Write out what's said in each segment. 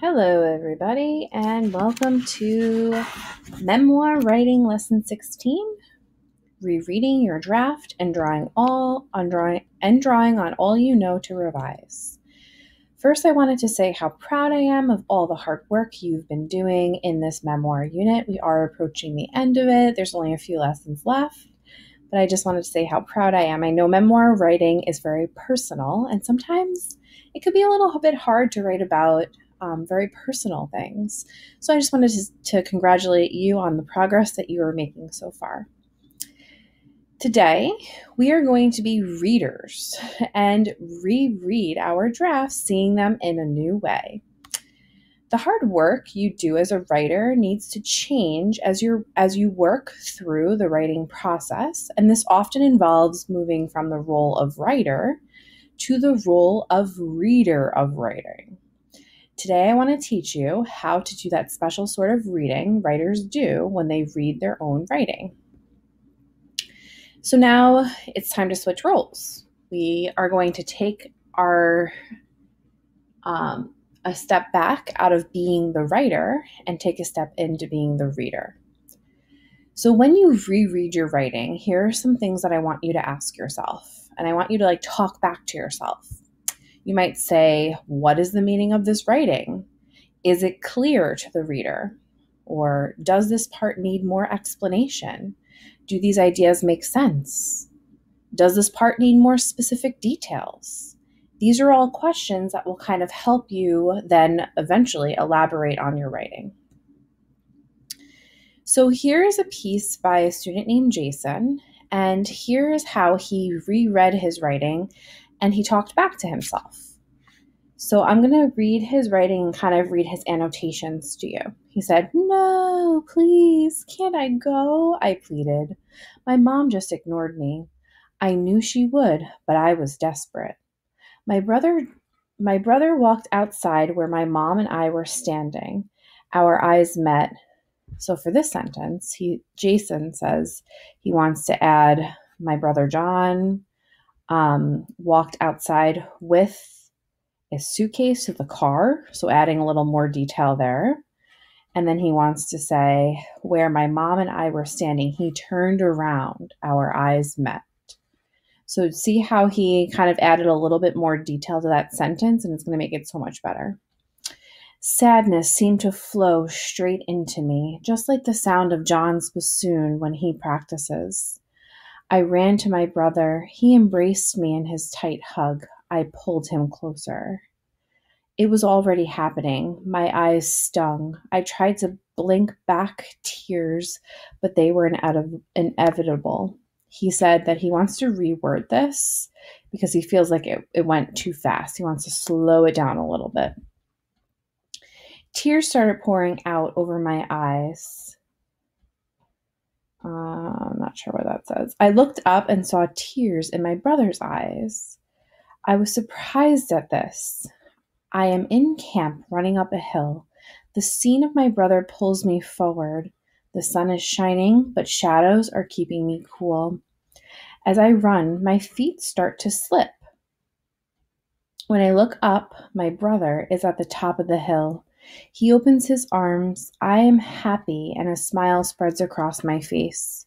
Hello, everybody, and welcome to Memoir Writing Lesson 16, Rereading Your Draft and drawing on all you know to revise. First, I wanted to say how proud I am of all the hard work you've been doing in this memoir unit. We are approaching the end of it. There's only a few lessons left, but I just wanted to say how proud I am. I know memoir writing is very personal, and sometimes it could be a little bit hard to write about very personal things. So I just wanted to congratulate you on the progress that you are making so far. Today, we are going to be readers and reread our drafts, seeing them in a new way. The hard work you do as a writer needs to change as you work through the writing process, and this often involves moving from the role of writer to the role of reader of writing. Today, I want to teach you how to do that special sort of reading writers do when they read their own writing. So now it's time to switch roles. We are going to take a step back out of being the writer and take a step into being the reader. So when you reread your writing, here are some things that I want you to ask yourself, and I want you to talk back to yourself. You might say, what is the meaning of this writing? Is it clear to the reader? Or does this part need more explanation? Do these ideas make sense? Does this part need more specific details? These are all questions that will kind of help you then eventually elaborate on your writing. So here is a piece by a student named Jason, and here is how he reread his writing and he talked back to himself. So I'm going to read his writing and kind of read his annotations to you. He said, "No, please, can't I go?" I pleaded. My mom just ignored me. I knew she would, but I was desperate. My brother walked outside where my mom and I were standing. Our eyes met. So for this sentence, Jason says he wants to add my brother John walked outside with a suitcase to the car, so adding a little more detail there. And then he wants to say, where my mom and I were standing, he turned around, our eyes met. So see how he kind of added a little bit more detail to that sentence, and it's going to make it so much better. Sadness seemed to flow straight into me, just like the sound of John's bassoon when he practices. I ran to my brother. He embraced me in his tight hug. I pulled him closer. It was already happening. My eyes stung. I tried to blink back tears, but they were inevitable. He said that he wants to reword this because he feels like it went too fast. He wants to slow it down a little bit. Tears started pouring out over my eyes. I'm not sure what that says. I looked up and saw tears in my brother's eyes. I was surprised at this. I am in camp running up a hill. The scene of my brother pulls me forward. The sun is shining, but shadows are keeping me cool. As I run, my feet start to slip. When I look up, my brother is at the top of the hill. He opens his arms. I am happy, and a smile spreads across my face.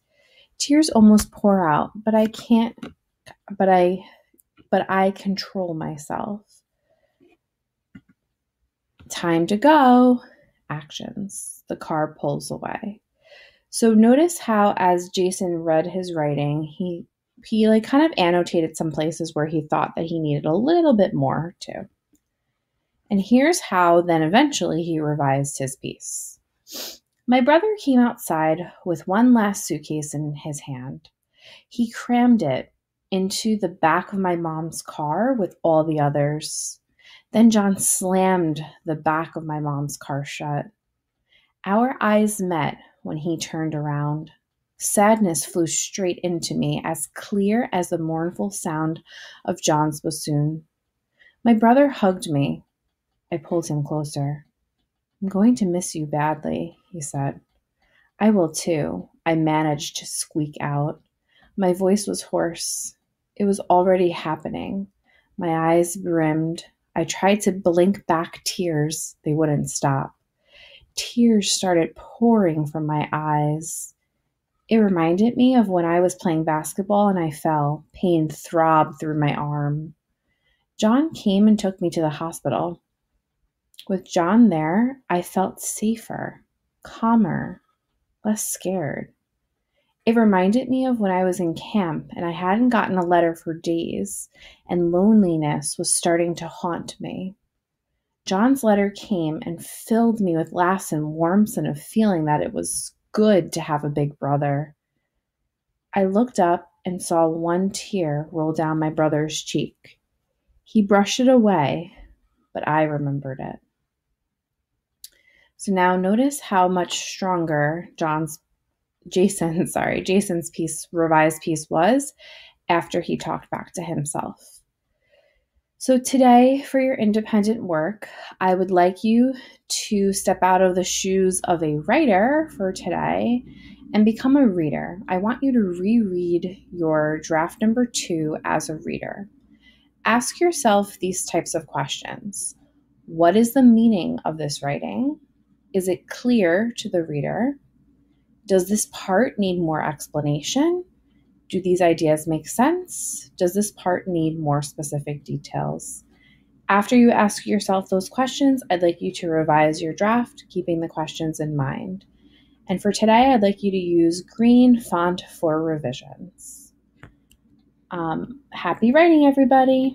Tears almost pour out, but I control myself. Time to go. Actions. The car pulls away. So notice how as Jason read his writing, he kind of annotated some places where he thought that he needed a little bit more too. And here's how then eventually he revised his piece. My brother came outside with one last suitcase in his hand. He crammed it into the back of my mom's car with all the others. Then John slammed the back of my mom's car shut. Our eyes met when he turned around. Sadness flew straight into me, as clear as the mournful sound of John's bassoon. My brother hugged me. I pulled him closer. I'm going to miss you badly, he said. I will too, I managed to squeak out. My voice was hoarse. It was already happening. My eyes brimmed. I tried to blink back tears. They wouldn't stop. Tears started pouring from my eyes. It reminded me of when I was playing basketball and I fell. Pain throbbed through my arm. John came and took me to the hospital. With John there, I felt safer, calmer, less scared. It reminded me of when I was in camp and I hadn't gotten a letter for days, and loneliness was starting to haunt me. John's letter came and filled me with laughs and warmth and a feeling that it was good to have a big brother. I looked up and saw one tear roll down my brother's cheek. He brushed it away, but I remembered it. So now notice how much stronger Jason's revised piece was after he talked back to himself. So today, for your independent work, I would like you to step out of the shoes of a writer for today and become a reader. I want you to reread your draft number 2 as a reader. Ask yourself these types of questions. What is the meaning of this writing? Is it clear to the reader? Does this part need more explanation? Do these ideas make sense? Does this part need more specific details? After you ask yourself those questions, I'd like you to revise your draft, keeping the questions in mind. And for today, I'd like you to use green font for revisions. Happy writing, everybody.